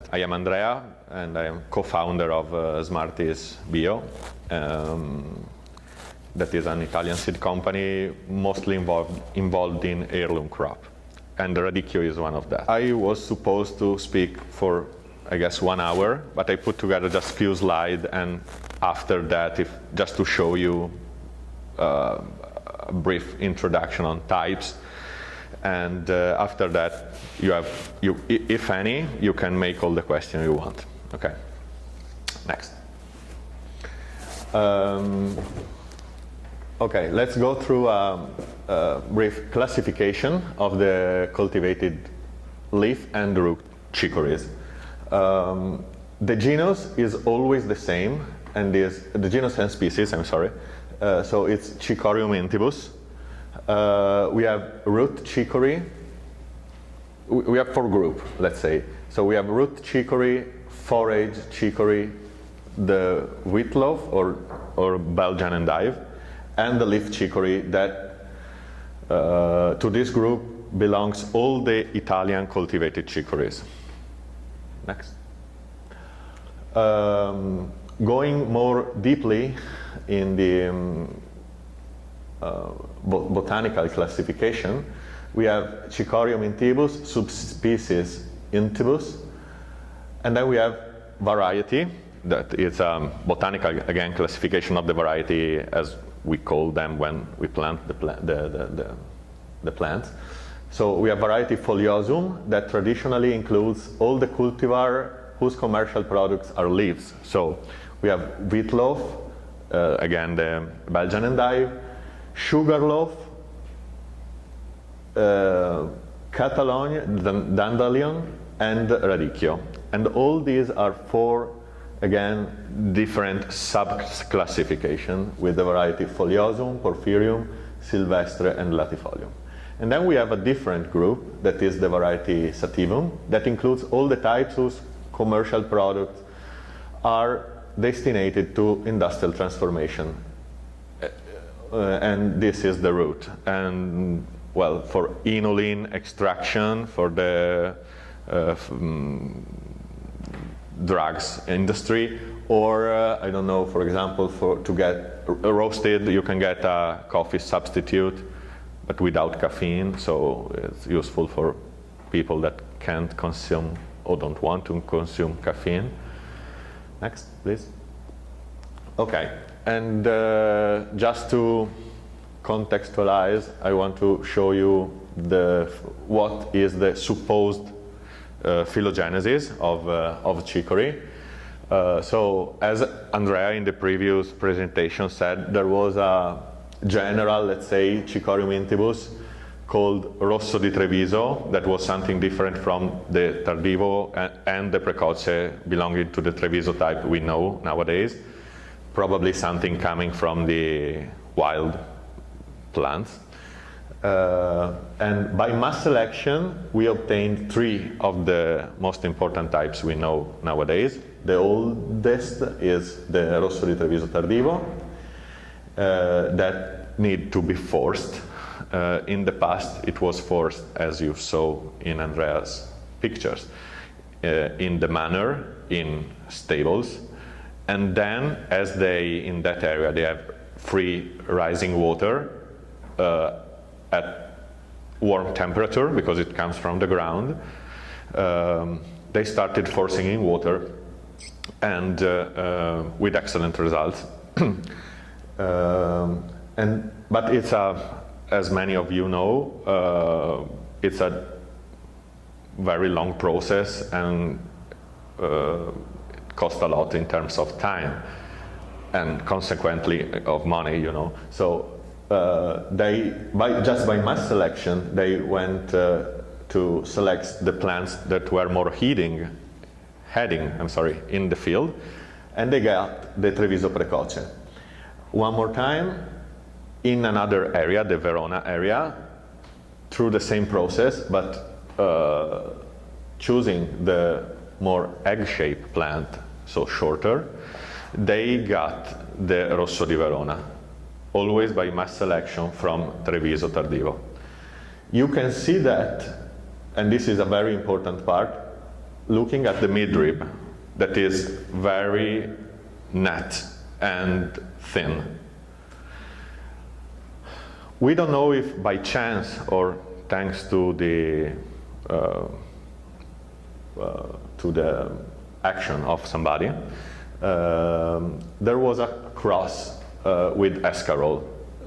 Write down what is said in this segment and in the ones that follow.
I am Andrea, and I am co-founder of Smarties Bio. That is an Italian seed company mostly involved in heirloom crop. And Radicchio is one of that. I was supposed to speak for, I guess, 1 hour, but I put together just a few slides, and after that, just to show you a brief introduction on types. And after that, if any, you can make all the questions you want. Okay. Next. Okay, let's go through a brief classification of the cultivated leaf and root chicories. The genus is always the same, and the genus and species. I'm sorry. So it's Chicorium intybus. We have root chicory. We have 4 groups, let's say. So we have root chicory, forage chicory, the wheatloaf or Belgian endive, and the leaf chicory. That to this group belongs all the Italian cultivated chicories. Next. Going more deeply in the botanical classification, we have Chicorium intybus, subspecies intybus, and then we have variety. That is botanical, again, classification of the variety as we call them when we plant the plants. So we have variety foliosum, that traditionally includes all the cultivar whose commercial products are leaves. So we have wheatloaf, again the Belgian endive, sugarloaf, Catalogne, dandelion, and radicchio. And all these are 4, again, different sub-classifications with the variety foliosum, porphyrium, silvestre, and latifolium. And then we have a different group that is the variety sativum, that includes all the types whose commercial products are destined to industrial transformation. And this is the root. And well, for inulin extraction, for the drugs industry, or I don't know, for example, to get roasted, you can get a coffee substitute, but without caffeine. So it's useful for people that can't consume or don't want to consume caffeine. Next, please. Okay. And just to contextualize, I want to show you what is the supposed phylogenesis of chicory. So as Andrea in the previous presentation said, there was a general, let's say, Chicorium intybus called Rosso di Treviso, that was something different from the Tardivo and the Precoce belonging to the Treviso type we know nowadays. Probably something coming from the wild plants. And by mass selection, we obtained 3 of the most important types we know nowadays. The oldest is the Rosso di Treviso Tardivo, that need to be forced. In the past, it was forced, as you saw in Andrea's pictures, in the manor, in stables. And then, as in that area, they have free rising water at warm temperature, because it comes from the ground. They started forcing in water, and with excellent results. But it's as many of you know, it's a very long process, and cost a lot in terms of time and consequently of money, you know. So just by mass selection, they went to select the plants that were more heading in the field, and they got the Treviso Precoce. One more time, in another area, the Verona area, through the same process, but choosing the more egg-shaped plant, so shorter, they got the Rosso di Verona, always by mass selection from Treviso Tardivo. You can see that, and this is a very important part, looking at the midrib that is very net and thin. We don't know if by chance or thanks to the action of somebody, there was a cross with escarole.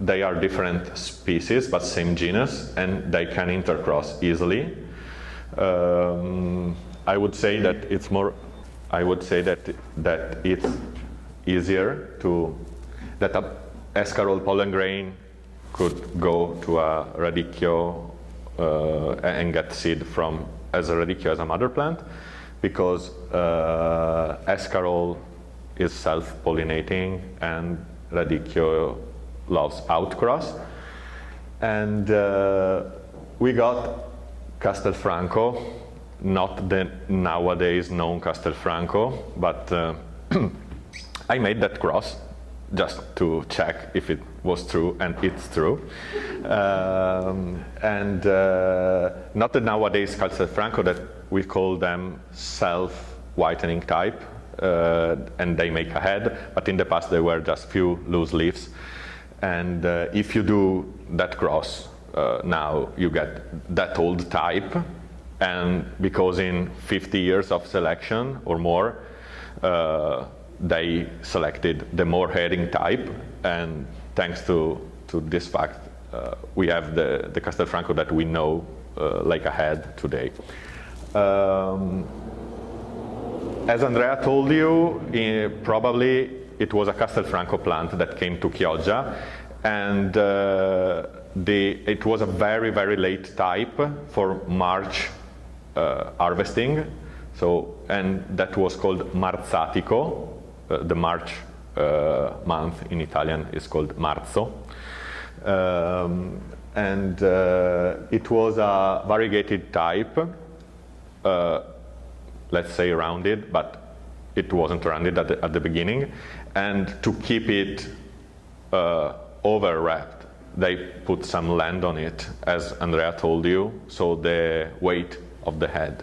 They are different species but same genus, and they can intercross easily. I would say that it's more. I would say that it's easier that a escarole pollen grain could go to a radicchio and get seed as a radicchio as a mother plant, because escarole is self-pollinating and radicchio loves outcross. And we got Castelfranco, not the nowadays known Castelfranco, but I made that cross just to check if it was true, and it's true. And not the nowadays Castelfranco that we call them self-whitening type, and they make a head, but in the past they were just few loose leaves. And if you do that cross, now you get that old type, and because in 50 years of selection or more, they selected the more heading type, and thanks to this fact, we have the Castelfranco that we know like a head today. As Andrea told you, probably it was a Castelfranco plant that came to Chioggia, and it was a very, very late type for March harvesting. So, and that was called marzatico. The March month in Italian is called marzo. And it was a variegated type, let's say rounded, but it wasn't rounded at the beginning. And to keep it overwrapped, they put some land on it, as Andrea told you, so the weight of the head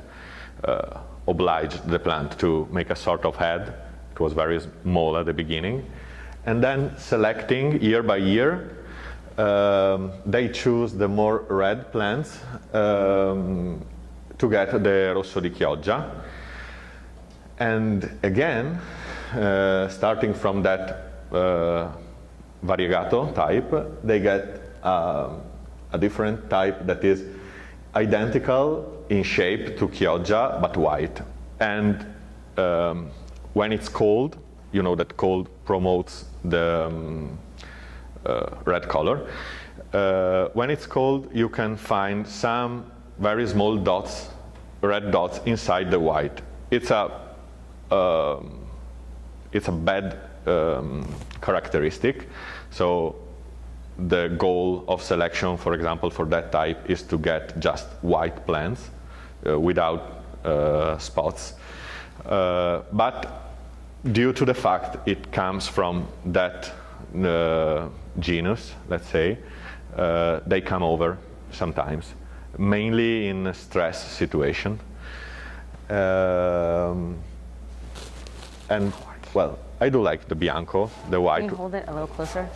obliged the plant to make a sort of head. It was very small at the beginning. And then selecting year by year, they choose the more red plants to get the Rosso di Chioggia. And again, starting from that variegato type, they get a different type that is identical in shape to Chioggia, but white. And when it's cold, you know that cold promotes the red color. When it's cold, you can find some very small dots, red dots inside the white. It's a bad characteristic. So the goal of selection, for example, for that type is to get just white plants without spots. But due to the fact it comes from that genus, let's say, they come over sometimes, mainly in a stress situation. And, well, I do like the bianco, the white. Can you hold it a little closer?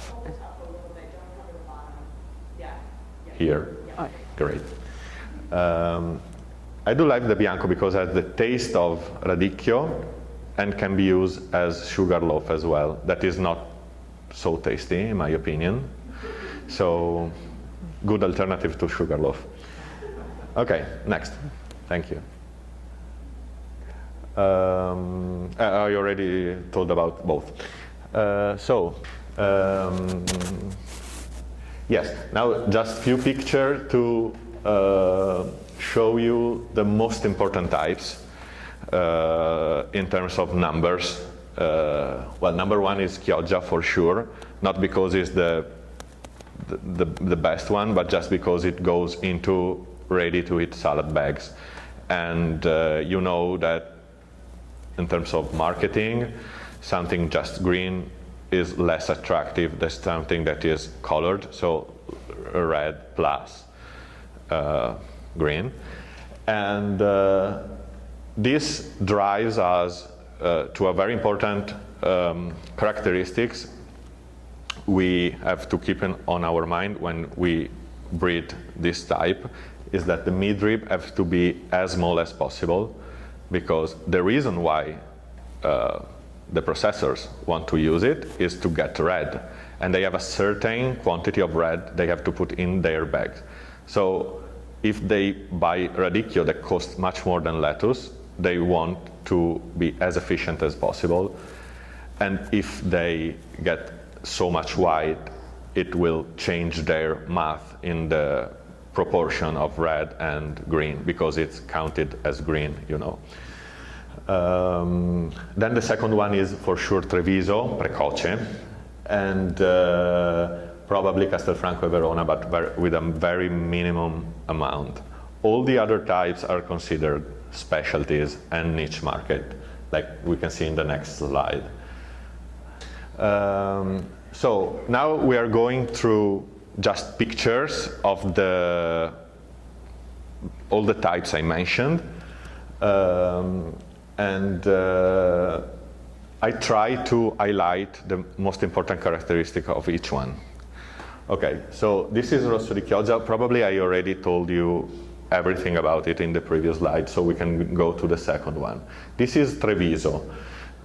Here. Oh. Great. I do like the bianco because it has the taste of radicchio and can be used as sugar loaf as well. That is not so tasty, in my opinion. So, good alternative to sugar loaf. Okay, next. Thank you. I already told about both. Yes, now just few pictures to show you the most important types in terms of numbers. Well, number one is Chioggia for sure, not because it's the best one, but just because it goes into ready-to-eat salad bags. And you know that in terms of marketing, something just green is less attractive than something that is colored, so red plus green. And this drives us to a very important characteristics we have to keep on our mind when we breed this type, is that the midrib have to be as small as possible, because the reason why the processors want to use it is to get red, and they have a certain quantity of red they have to put in their bags. So if they buy radicchio that costs much more than lettuce, they want to be as efficient as possible, and if they get so much white, it will change their math in the proportion of red and green, because it's counted as green, you know. Then the second one is for sure Treviso, precoce, and probably Castelfranco e Verona, but with a very minimum amount. All the other types are considered specialties and niche market, like we can see in the next slide. So now we are going through just pictures of all the types I mentioned, and I try to highlight the most important characteristic of each one. Okay, so this is Rosso di Chioggia. Probably I already told you everything about it in the previous slide, so we can go to the second one. This is Treviso,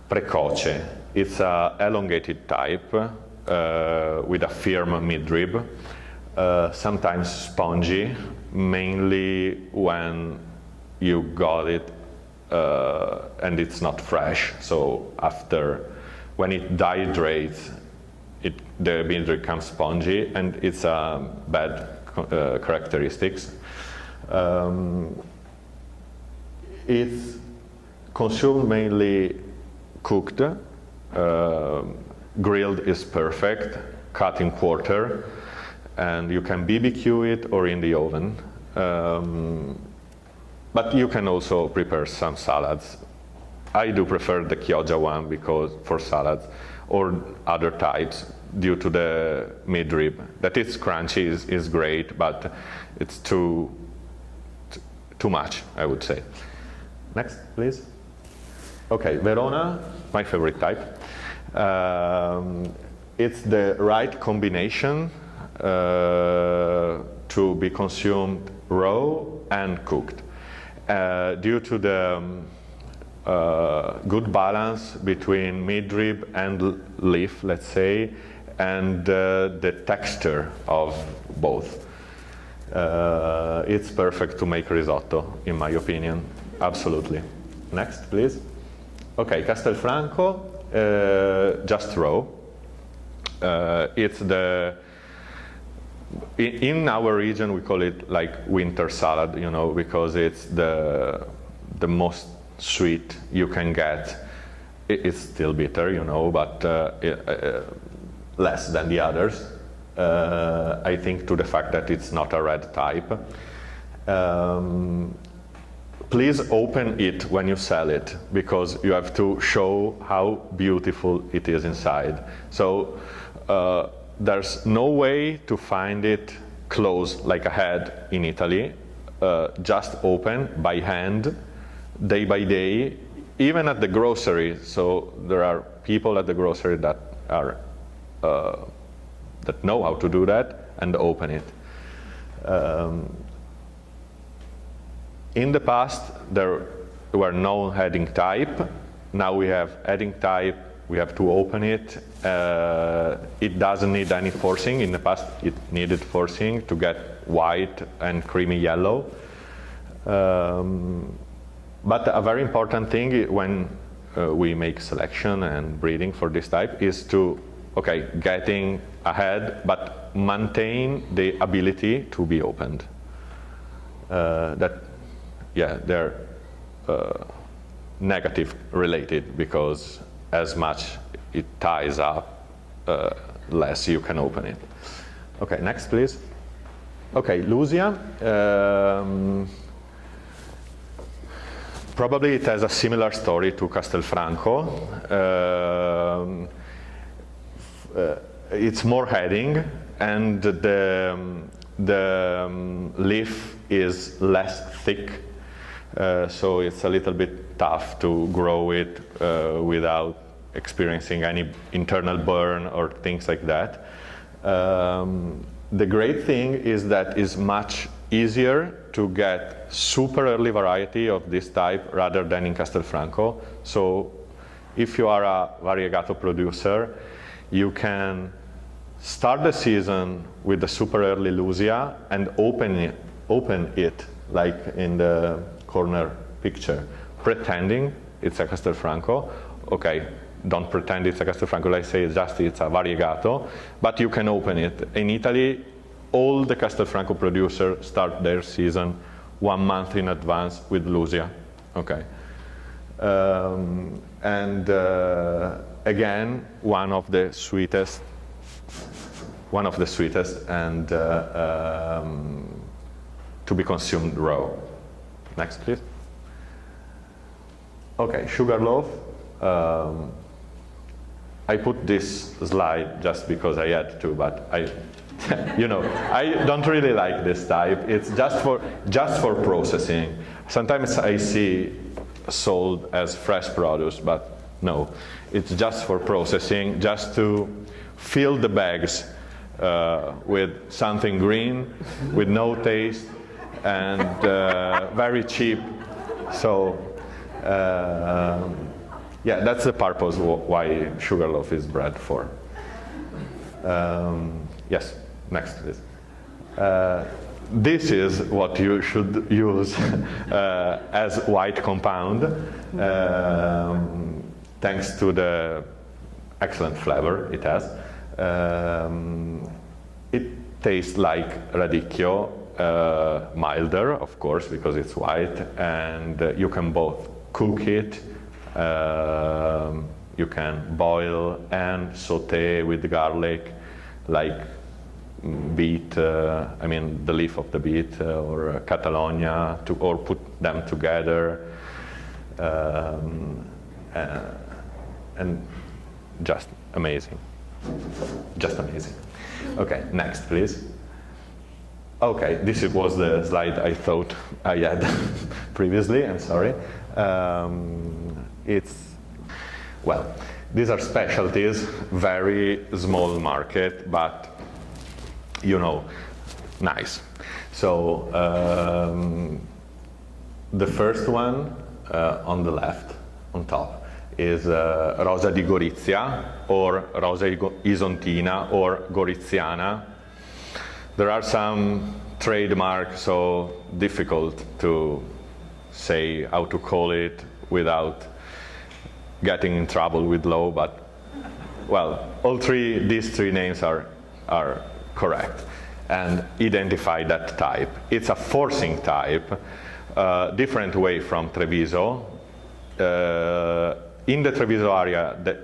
precoce. It's an elongated type with a firm midrib, sometimes spongy, mainly when you got it and it's not fresh. So when it dehydrates, the midrib becomes spongy, and it's a bad characteristics. It's consumed mainly cooked. Grilled is perfect, cut in quarter, and you can BBQ it or in the oven. But you can also prepare some salads. I do prefer the Chioggia one for salads, or other types, due to the midrib. That it's crunchy is great, but it's too much, I would say. Next, please. Okay, Verona, my favorite type. It's the right combination to be consumed raw and cooked, due to the good balance between midrib and leaf, let's say, and the texture of both. It's perfect to make risotto, in my opinion, absolutely. Next, please. Okay, Castelfranco, just raw. It's in our region we call it like winter salad, you know, because it's the most sweet you can get. It's still bitter, you know, but less than the others. I think to the fact that it's not a red type. Please open it when you sell it, because you have to show how beautiful it is inside. So there's no way to find it closed like a head in Italy. Just open by hand, day by day, even at the grocery. So there are people at the grocery that know how to do that and open it. In the past, there were no heading type. Now we have heading type. We have to open it. It doesn't need any forcing. In the past, it needed forcing to get white and creamy yellow. But a very important thing when we make selection and breeding for this type is to, getting ahead, but maintain the ability to be opened. They're negative related, because as much it ties up, less you can open it. Okay, next please. Okay, Lusia. Probably it has a similar story to Castelfranco. It's more heading, and the leaf is less thick, so it's a little bit tough to grow it without experiencing any internal burn or things like that. The great thing is that it's much easier to get super early variety of this type rather than in Castelfranco. So if you are a variegato producer, you can start the season with the super early Lusia and open it like in the corner picture, pretending it's a Castelfranco. Okay, don't pretend it's a Castelfranco, let's say it's a variegato, but you can open it. In Italy, all the Castelfranco producers start their season 1 month in advance with Lusia. Okay. Again, one of the sweetest and to be consumed raw. Next, please. Okay, Sugarloaf. I put this slide just because I had to, but I don't really like this type. It's just for processing. Sometimes I see sold as fresh produce, but no, it's just for processing, just to fill the bags with something green, with no taste, and very cheap. So yeah, that's the purpose why Sugarloaf is bred for. Yes, next please. This is what you should use as white compound, thanks to the excellent flavor it has. It tastes like Radicchio, milder, of course, because it's white, and you can both cook it, you can boil and saute with garlic, like beet, the leaf of the beet or Catalonia, or put them together, and just amazing. Just amazing. Okay, next please. Okay, this was the slide I thought I had previously, I'm sorry. These are specialties, very small market, but nice. So the first one on the left, on top, is Rosa di Gorizia, or Rosa Isontina, or Goriziana. There are some trademarks, so difficult to say how to call it without getting in trouble with law, but these three names are correct and identify that type. It's a forcing type, different way from Treviso. In the Treviso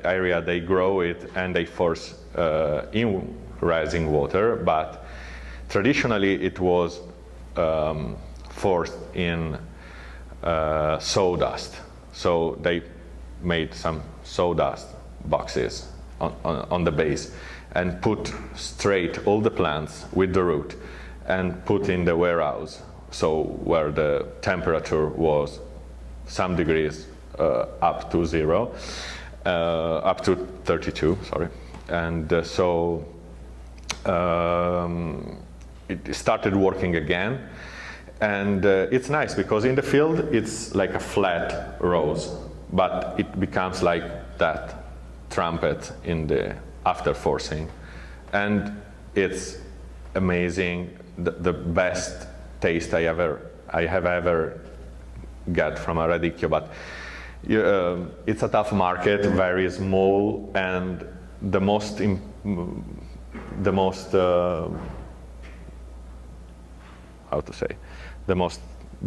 area they grow it and they force in rising water, but traditionally it was forced in sawdust. So they made some sawdust boxes on the base and put straight all the plants with the root and put in the warehouse, so where the temperature was some degrees up to 0, up to 32, sorry. And so it started working again. And it's nice because in the field it's like a flat rose, but it becomes like that trumpet in the after forcing. And it's amazing, the best taste I have ever got from a Radicchio, but it's a tough market, very small, and the most how to say, the most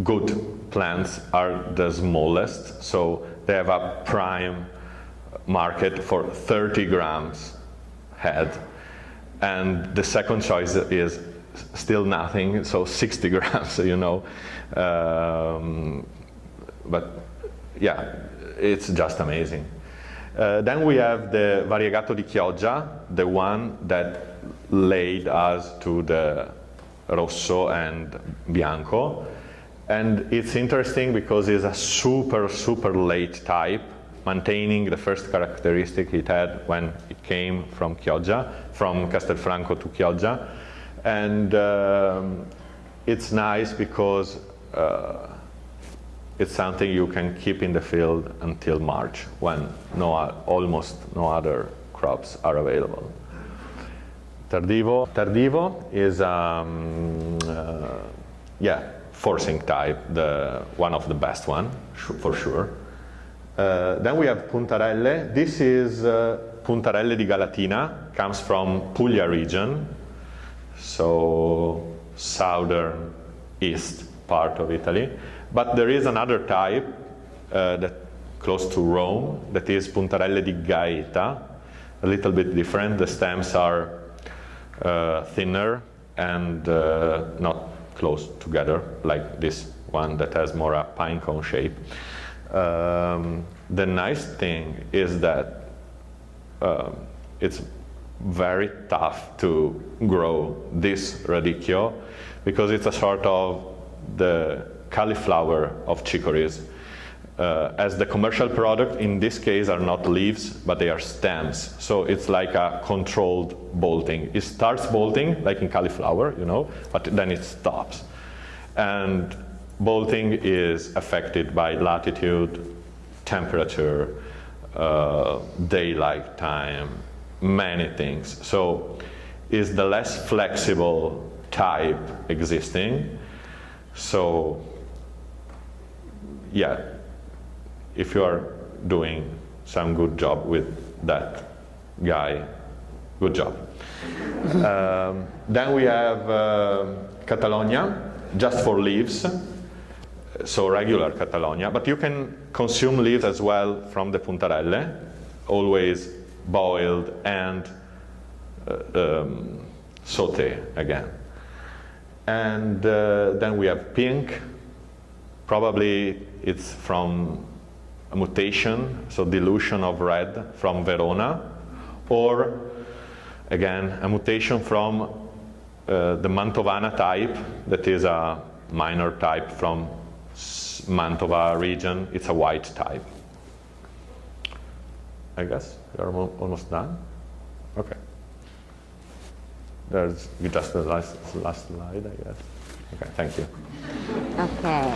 good plants are the smallest, so they have a prime market for 30 grams head, and the second choice is still nothing, so 60 grams, but yeah, it's just amazing. Then we have the Variegato di Chioggia, the one that led us to the Rosso and Bianco. And it's interesting because it's a super, super late type, maintaining the first characteristic it had when it came from Chioggia, from Castelfranco to Chioggia. And it's nice because it's something you can keep in the field until March, when almost no other crops are available. Tardivo is forcing type, one of the best one, for sure. Then we have Puntarelle. This is Puntarelle di Galatina, comes from Puglia region, so southern east part of Italy. But there is another type that close to Rome, that is Puntarelle di Gaeta, a little bit different. The stems are thinner and not close together like this one that has more a pine cone shape. The nice thing is that it's very tough to grow this radicchio because it's a sort of the cauliflower of chicories. As the commercial product in this case are not leaves, but they are stems. So it's like a controlled bolting. It starts bolting like in cauliflower, but then it stops. And bolting is affected by latitude, temperature, daylight time, many things. So it's the less flexible type existing. So yeah, if you are doing some good job with that guy, good job. Then we have Catalonia, just for leaves, so regular Catalonia, but you can consume leaves as well from the Puntarelle, always boiled and sauté again. And then we have pink, probably it's from a mutation, so dilution of red from Verona, or again a mutation from the Mantovana type, that is a minor type from Mantova region. It's a white type. I guess we are almost done. Okay. There's just the last slide, I guess. Okay, thank you. Okay.